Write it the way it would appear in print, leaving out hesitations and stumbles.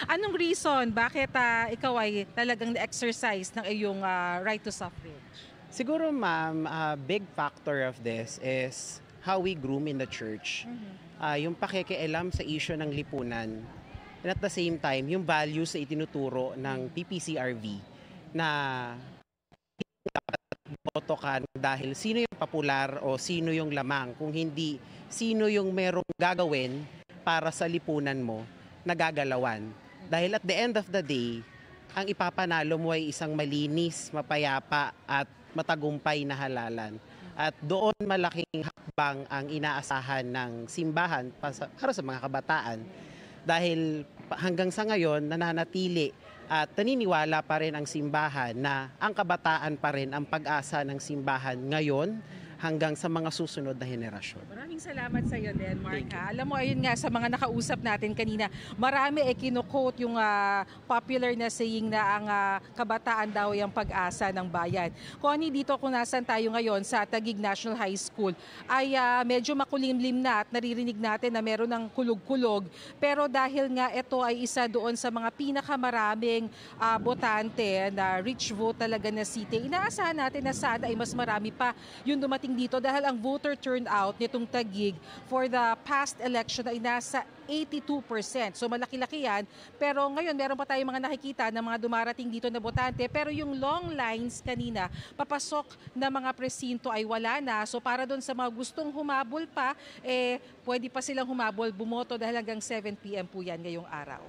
Anong reason bakit ikaw ay talagang na-exercise ng iyong right to suffrage? Siguro ma'am, a big factor of this is how we groom in the church. Yung pakikialam sa issue ng lipunan. And at the same time, yung values na itinuturo ng PPCRV na boto ka dahil sino yung popular o sino yung lamang, kung hindi sino yung merong gagawin para sa lipunan mo na gagalawan. Dahil at the end of the day, ang ipapanalo mo ay isang malinis, mapayapa at matagumpay na halalan. At doon malaking hakbang ang inaasahan ng simbahan para sa mga kabataan. Dahil hanggang sa ngayon, nananatili at naniniwala pa rin ang simbahan na ang kabataan pa rin ang pag-asa ng simbahan ngayon hanggang sa mga susunod na henerasyon. Maraming salamat sa iyo din, Mark. Alam mo, ayun nga, sa mga nakausap natin kanina, marami kino-quote yung popular na saying na ang kabataan daw yung pag-asa ng bayan. Connie, dito kung nasan tayo ngayon sa Taguig National High School, ay medyo makulimlim na at naririnig natin na meron ng kulog-kulog. Pero dahil nga ito ay isa doon sa mga pinakamaraming botante na rich vote talaga na city, inaasahan natin na sana ay mas marami pa yung dumating dito dahil ang voter turnout nitong Taguig for the past election ay nasa 82%. So malaki-laki yan. Pero ngayon meron pa tayong mga nakikita na mga dumarating dito na botante. Pero yung long lines kanina, papasok na mga presinto ay wala na. So para doon sa mga gustong humabol pa, pwede pa silang humabol, bumoto dahil hanggang 7 p.m. po yan ngayong araw.